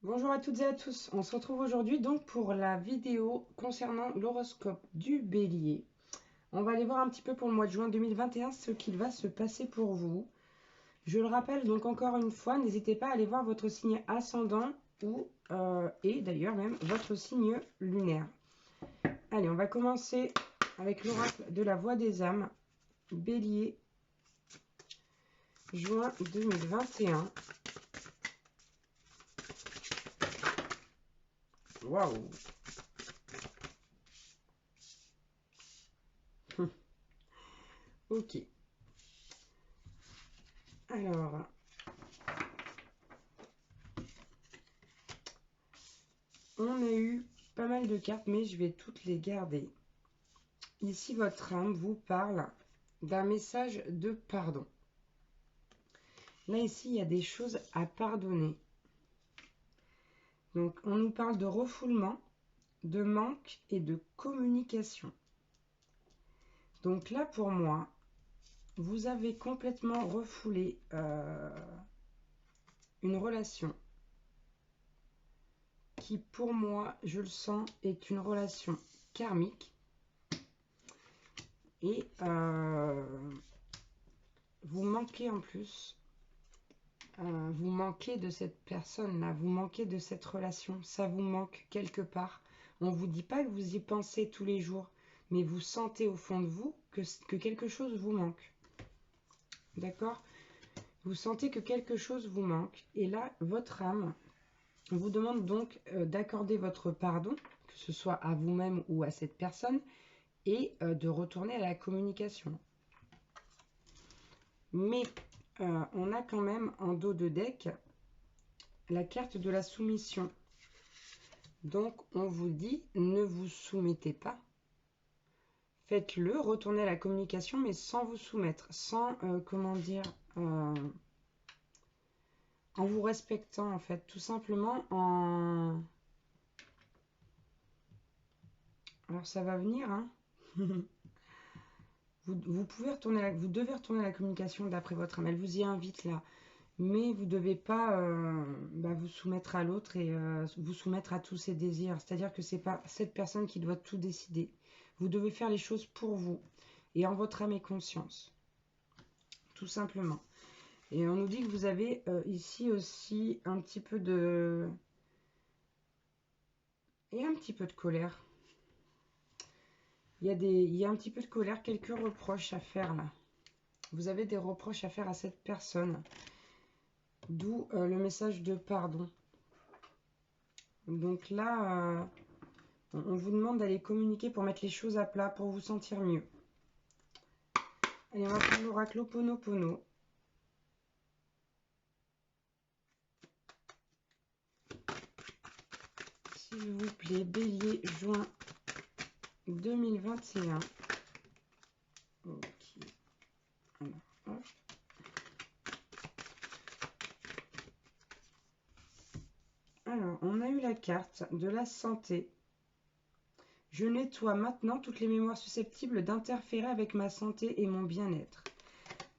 Bonjour à toutes et à tous, on se retrouve aujourd'hui donc pour la vidéo concernant l'horoscope du Bélier. On va aller voir un petit peu pour le mois de juin 2021 ce qu'il va se passer pour vous. Je le rappelle donc encore une fois, n'hésitez pas à aller voir votre signe ascendant et d'ailleurs même votre signe lunaire. Allez, on va commencer avec l'oracle de la voix des âmes, Bélier, juin 2021. Waouh! Ok. Alors, on a eu pas mal de cartes, mais je vais toutes les garder. Ici, votre âme vous parle d'un message de pardon. Là, ici, il y a des choses à pardonner. Donc, on nous parle de refoulement, de manque et de communication. Donc là, pour moi, vous avez complètement refoulé une relation qui, pour moi, je le sens, est une relation karmique. Et vous manquez en plus, vous manquez de cette personne-là, vous manquez de cette relation, ça vous manque quelque part. On ne vous dit pas que vous y pensez tous les jours, mais vous sentez au fond de vous que quelque chose vous manque. D'accord? Vous sentez que quelque chose vous manque. Et là, votre âme vous demande donc d'accorder votre pardon, que ce soit à vous-même ou à cette personne, et de retourner à la communication. Mais on a quand même en dos de deck la carte de la soumission. Donc on vous dit, ne vous soumettez pas. Faites-le, retournez à la communication, mais sans vous soumettre, sans, comment dire, en vous respectant, en fait, tout simplement en... Alors ça va venir, hein. Vous pouvez retourner, vous devez retourner à la communication d'après votre âme. Elle vous y invite là. Mais vous ne devez pas vous soumettre à l'autre et vous soumettre à tous ses désirs. C'est-à-dire que ce n'est pas cette personne qui doit tout décider. Vous devez faire les choses pour vous et en votre âme et conscience. Tout simplement. Et on nous dit que vous avez ici aussi un petit peu de... Et un petit peu de colère. Il y a un petit peu de colère, quelques reproches à faire là. Vous avez des reproches à faire à cette personne. D'où le message de pardon. Donc là, on vous demande d'aller communiquer pour mettre les choses à plat, pour vous sentir mieux. Allez, on va prendre l'oracle Ho'oponopono. S'il vous plaît, Bélier, juin 2021. Ok. Alors, hop. Alors, on a eu la carte de la santé. Je nettoie maintenant toutes les mémoires susceptibles d'interférer avec ma santé et mon bien-être.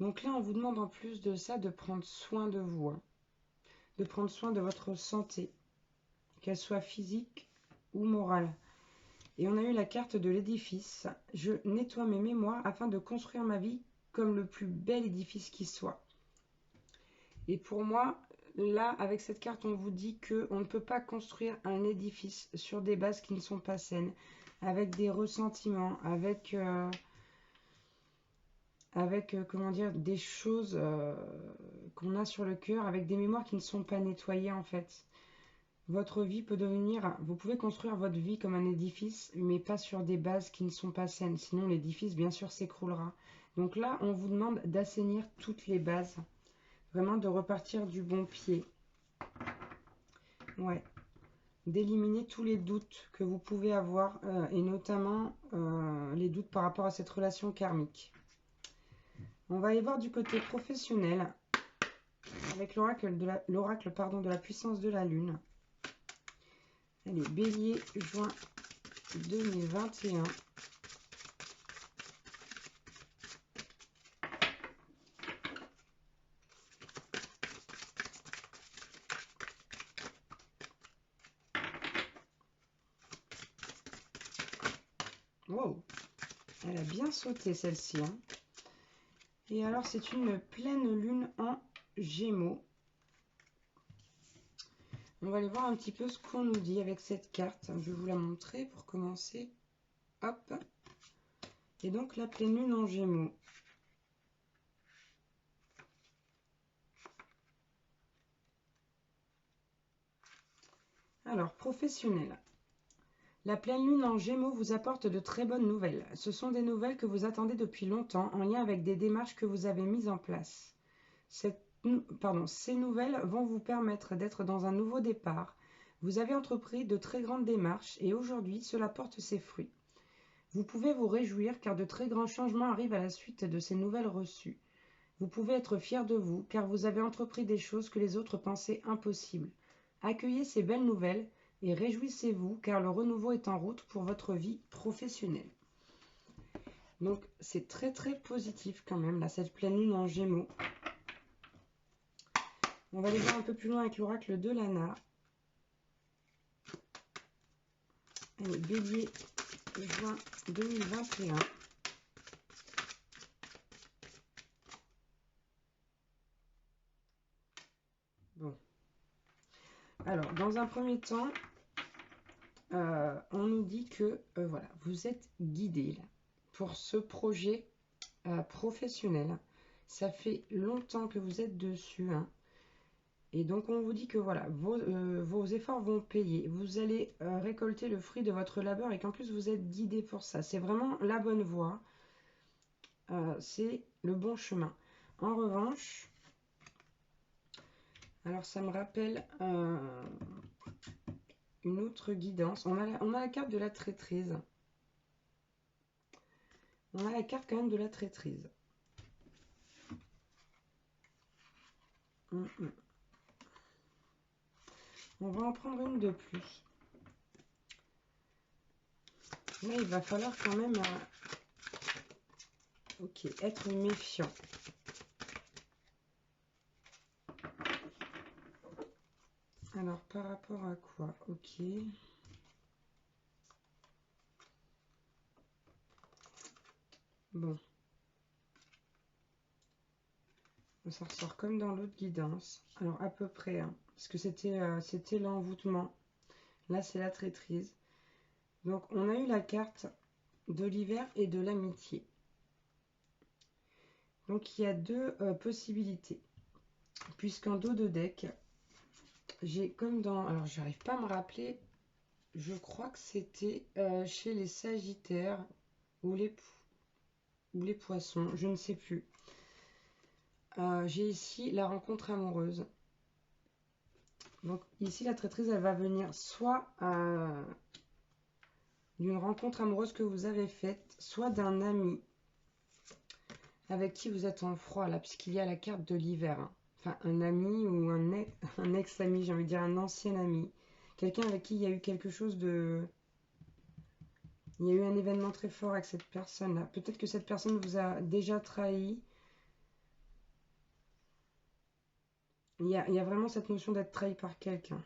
Donc là, on vous demande en plus de ça de prendre soin de vous, hein, de prendre soin de votre santé, qu'elle soit physique ou morale. Et on a eu la carte de l'édifice. Je nettoie mes mémoires afin de construire ma vie comme le plus bel édifice qui soit. Et pour moi, là, avec cette carte, on vous dit qu'on ne peut pas construire un édifice sur des bases qui ne sont pas saines, avec des ressentiments, comment dire, des choses qu'on a sur le cœur, avec des mémoires qui ne sont pas nettoyées en fait. Votre vie peut devenir... Vous pouvez construire votre vie comme un édifice, mais pas sur des bases qui ne sont pas saines. Sinon, l'édifice, bien sûr, s'écroulera. Donc là, on vous demande d'assainir toutes les bases. Vraiment de repartir du bon pied. Ouais. D'éliminer tous les doutes que vous pouvez avoir, et notamment les doutes par rapport à cette relation karmique. On va aller voir du côté professionnel, avec l'oracle de la puissance de la Lune. Allez, Bélier, juin 2021. Wow, elle a bien sauté celle-ci, hein. Et alors, c'est une pleine lune en Gémeaux. On va aller voir un petit peu ce qu'on nous dit avec cette carte. Je vais vous la montrer pour commencer. Hop. Et donc, la pleine lune en Gémeaux. Alors, professionnel. La pleine lune en Gémeaux vous apporte de très bonnes nouvelles. Ce sont des nouvelles que vous attendez depuis longtemps en lien avec des démarches que vous avez mises en place. Ces nouvelles vont vous permettre d'être dans un nouveau départ. Vous avez entrepris de très grandes démarches et aujourd'hui cela porte ses fruits. Vous pouvez vous réjouir car de très grands changements arrivent à la suite de ces nouvelles reçues. Vous pouvez être fier de vous car vous avez entrepris des choses que les autres pensaient impossibles. Accueillez ces belles nouvelles et réjouissez-vous car le renouveau est en route pour votre vie professionnelle. Donc c'est très très positif quand même là, cette pleine lune en Gémeaux. On va aller voir un peu plus loin avec l'oracle de Lana. Allez, Bélier, juin 2021. Bon. Alors, dans un premier temps, on nous dit que voilà, vous êtes guidé là, pour ce projet professionnel. Ça fait longtemps que vous êtes dessus, hein. Et donc on vous dit que voilà, vos efforts vont payer. Vous allez récolter le fruit de votre labeur et qu'en plus vous êtes guidé pour ça. C'est vraiment la bonne voie. C'est le bon chemin. En revanche, alors ça me rappelle une autre guidance. On a la carte de la traîtrise. On a la carte quand même de la traîtrise. On va en prendre une de plus. Là, il va falloir quand même être méfiant. Alors, par rapport à quoi? Ok. Bon. Ça ressort comme dans l'autre guidance. Alors, à peu près, hein, parce que c'était l'envoûtement. Là, c'est la traîtrise. Donc, on a eu la carte de l'hiver et de l'amitié. Donc, il y a deux possibilités. Puisqu'en dos de deck, j'ai comme dans... Alors, j'arrive pas à me rappeler. Je crois que c'était chez les Sagittaires ou les Poissons. Je ne sais plus. J'ai ici la rencontre amoureuse. Donc, ici, la traîtrise, elle va venir soit d'une rencontre amoureuse que vous avez faite, soit d'un ami avec qui vous êtes en froid, là, puisqu'il y a la carte de l'hiver. Hein. Enfin, un ami ou un ex-ami, j'ai envie de dire un ancien ami. Quelqu'un avec qui il y a eu quelque chose de... Il y a eu un événement très fort avec cette personne-là. Peut-être que cette personne vous a déjà trahi. Il y a vraiment cette notion d'être trahi par quelqu'un.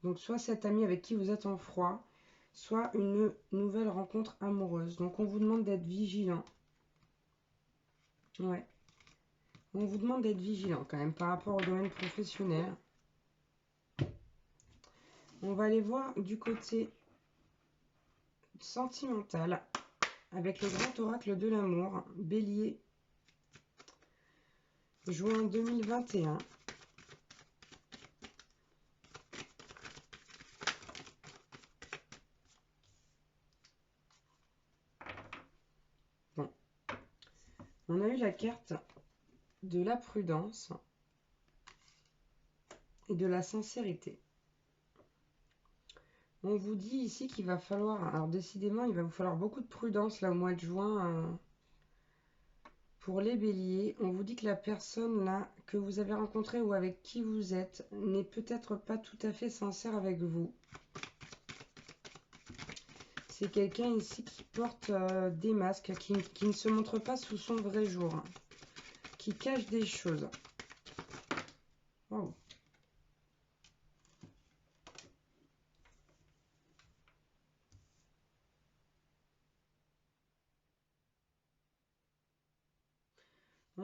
Donc, soit cet ami avec qui vous êtes en froid, soit une nouvelle rencontre amoureuse. Donc, on vous demande d'être vigilant. Ouais. On vous demande d'être vigilant quand même par rapport au domaine professionnel. On va aller voir du côté sentimental avec le grand oracle de l'amour, Bélier, juin 2021. Bon. On a eu la carte de la prudence et de la sincérité. On vous dit ici qu'il va falloir, alors décidément, il va vous falloir beaucoup de prudence là au mois de juin pour les béliers. On vous dit que la personne là que vous avez rencontrée ou avec qui vous êtes n'est peut-être pas tout à fait sincère avec vous. C'est quelqu'un ici qui porte des masques, qui ne se montre pas sous son vrai jour, hein, qui cache des choses. Wow.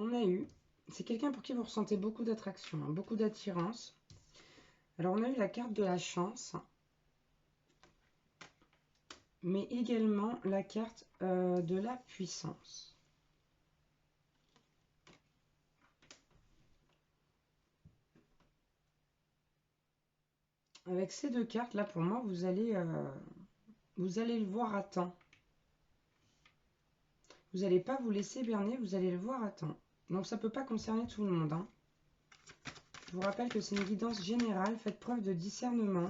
On a eu, c'est quelqu'un pour qui vous ressentez beaucoup d'attraction, hein, beaucoup d'attirance. Alors on a eu la carte de la chance, mais également la carte de la puissance. Avec ces deux cartes là, pour moi, vous allez le voir à temps. Vous n'allez pas vous laisser berner, vous allez le voir à temps. Donc ça ne peut pas concerner tout le monde, hein. Je vous rappelle que c'est une guidance générale, faites preuve de discernement.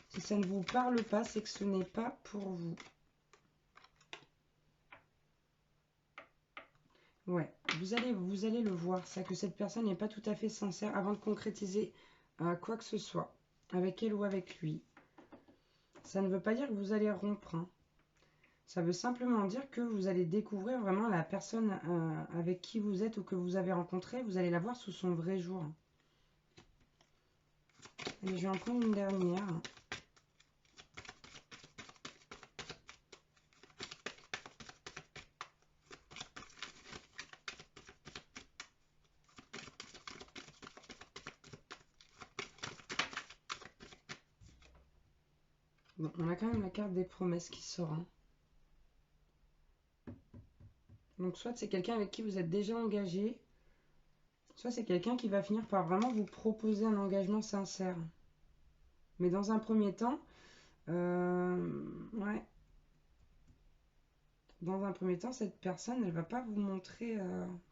Si ça ne vous parle pas, c'est que ce n'est pas pour vous. Ouais, vous allez le voir, ça, que cette personne n'est pas tout à fait sincère avant de concrétiser quoi que ce soit, avec elle ou avec lui. Ça ne veut pas dire que vous allez rompre, hein. Ça veut simplement dire que vous allez découvrir vraiment la personne avec qui vous êtes ou que vous avez rencontré. Vous allez la voir sous son vrai jour. Allez, je vais en prendre une dernière. Bon, on a quand même la carte des promesses qui sort, hein. Donc soit c'est quelqu'un avec qui vous êtes déjà engagé, soit c'est quelqu'un qui va finir par vraiment vous proposer un engagement sincère. Mais dans un premier temps, ouais. Dans un premier temps, cette personne, elle va pas vous montrer,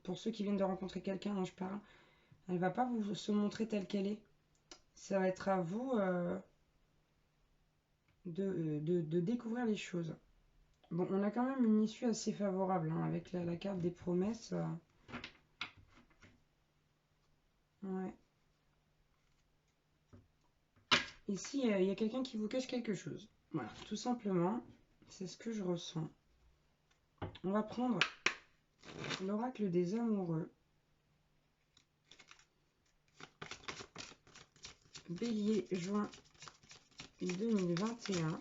pour ceux qui viennent de rencontrer quelqu'un dont je parle, elle va pas vous se montrer telle qu'elle est. Ça va être à vous de découvrir les choses. Bon, on a quand même une issue assez favorable, hein, avec la carte des promesses. Ouais. Ici, il y a quelqu'un qui vous cache quelque chose. Voilà, tout simplement, c'est ce que je ressens. On va prendre l'oracle des amoureux. Bélier, juin 2021.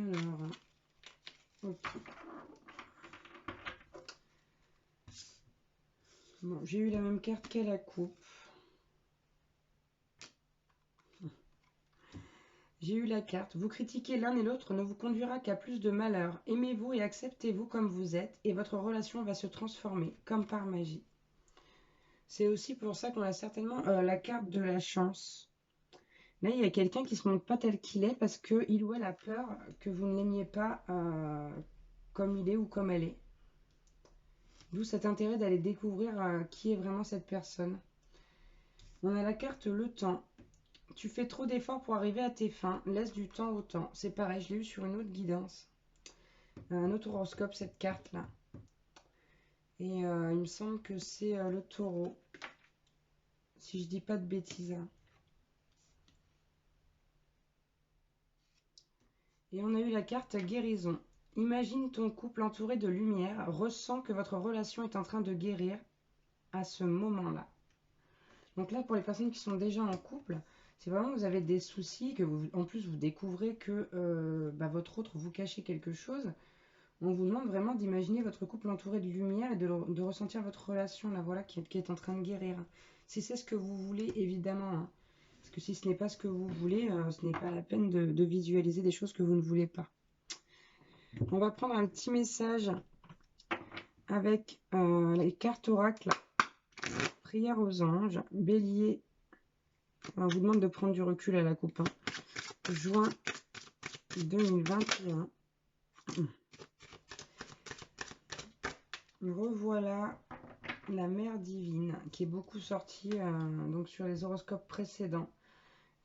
Alors, ok. Bon, j'ai eu la même carte qu'à la coupe. J'ai eu la carte. Vous critiquer l'un et l'autre ne vous conduira qu'à plus de malheur. Aimez-vous et acceptez-vous comme vous êtes et votre relation va se transformer comme par magie. C'est aussi pour ça qu'on a certainement la carte de la chance. Là, il y a quelqu'un qui se montre pas tel qu'il est parce qu'il ou elle a peur que vous ne l'aimiez pas comme il est ou comme elle est. D'où cet intérêt d'aller découvrir qui est vraiment cette personne. On a la carte le temps. Tu fais trop d'efforts pour arriver à tes fins. Laisse du temps au temps. C'est pareil, je l'ai eu sur une autre guidance. Un autre horoscope, cette carte-là. Et il me semble que c'est le taureau. Si je dis pas de bêtises. Et on a eu la carte guérison. Imagine ton couple entouré de lumière. Ressens que votre relation est en train de guérir à ce moment-là. Donc là, pour les personnes qui sont déjà en couple, c'est vraiment que vous avez des soucis, que vous, en plus vous découvrez que votre autre vous cachez quelque chose. On vous demande vraiment d'imaginer votre couple entouré de lumière et de ressentir votre relation là, voilà, qui est en train de guérir. Si c'est ce que vous voulez, évidemment, hein. Parce que si ce n'est pas ce que vous voulez, ce n'est pas la peine de visualiser des choses que vous ne voulez pas. On va prendre un petit message avec les cartes oracles. Prière aux anges. Bélier. On vous demande de prendre du recul à la coupe, hein. Juin 2021. Revoilà la mère divine qui est beaucoup sortie donc sur les horoscopes précédents.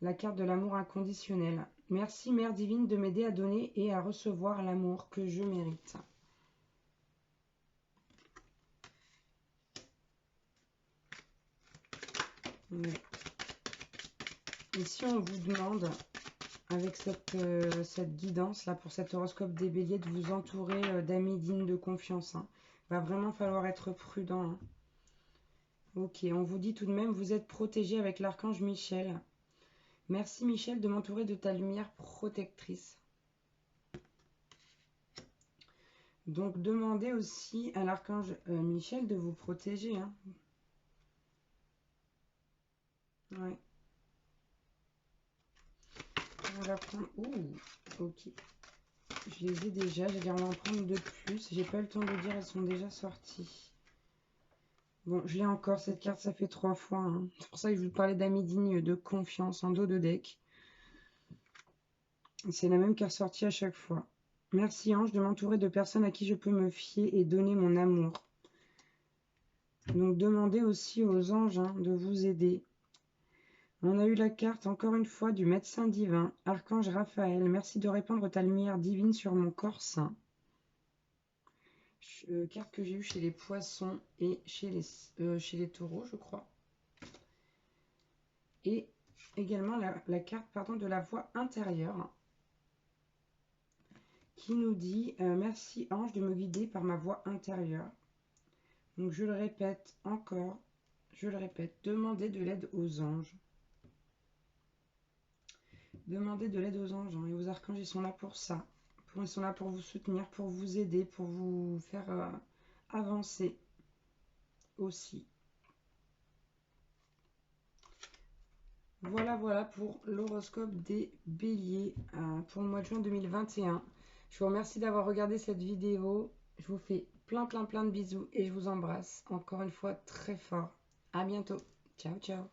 La carte de l'amour inconditionnel. Merci mère divine de m'aider à donner et à recevoir l'amour que je mérite. Ouais. Ici on vous demande avec cette guidance là pour cet horoscope des béliers de vous entourer d'amis dignes de confiance, hein. Va vraiment falloir être prudent, hein. Ok, on vous dit tout de même, vous êtes protégé avec l'archange Michel. Merci Michel de m'entourer de ta lumière protectrice. Donc, demandez aussi à l'archange Michel de vous protéger. Hein. Ouais. On va prendre... Ouh, ok. Je les ai déjà. J'allais en prendre deux de plus. J'ai pas eu le temps de dire, elles sont déjà sorties. Bon, je l'ai encore, cette carte, ça fait 3 fois. Hein. C'est pour ça que je vous parlais d'amis dignes de confiance en dos de deck. C'est la même qui est ressortie à chaque fois. Merci Ange de m'entourer de personnes à qui je peux me fier et donner mon amour. Donc demandez aussi aux anges de vous aider. On a eu la carte encore une fois du médecin divin, Archange Raphaël. Merci de répandre ta lumière divine sur mon corps sain. Carte que j'ai eue chez les poissons et chez les taureaux, je crois. Et également la carte de la voix intérieure qui nous dit merci ange de me guider par ma voix intérieure. Donc je le répète encore, demandez de l'aide aux anges. Demandez de l'aide aux anges, hein, et aux archanges, ils sont là pour ça. Ils sont là pour vous soutenir, pour vous aider, pour vous faire avancer aussi. Voilà pour l'horoscope des béliers pour le mois de juin 2021. Je vous remercie d'avoir regardé cette vidéo. Je vous fais plein de bisous et je vous embrasse encore une fois très fort. À bientôt. Ciao, ciao.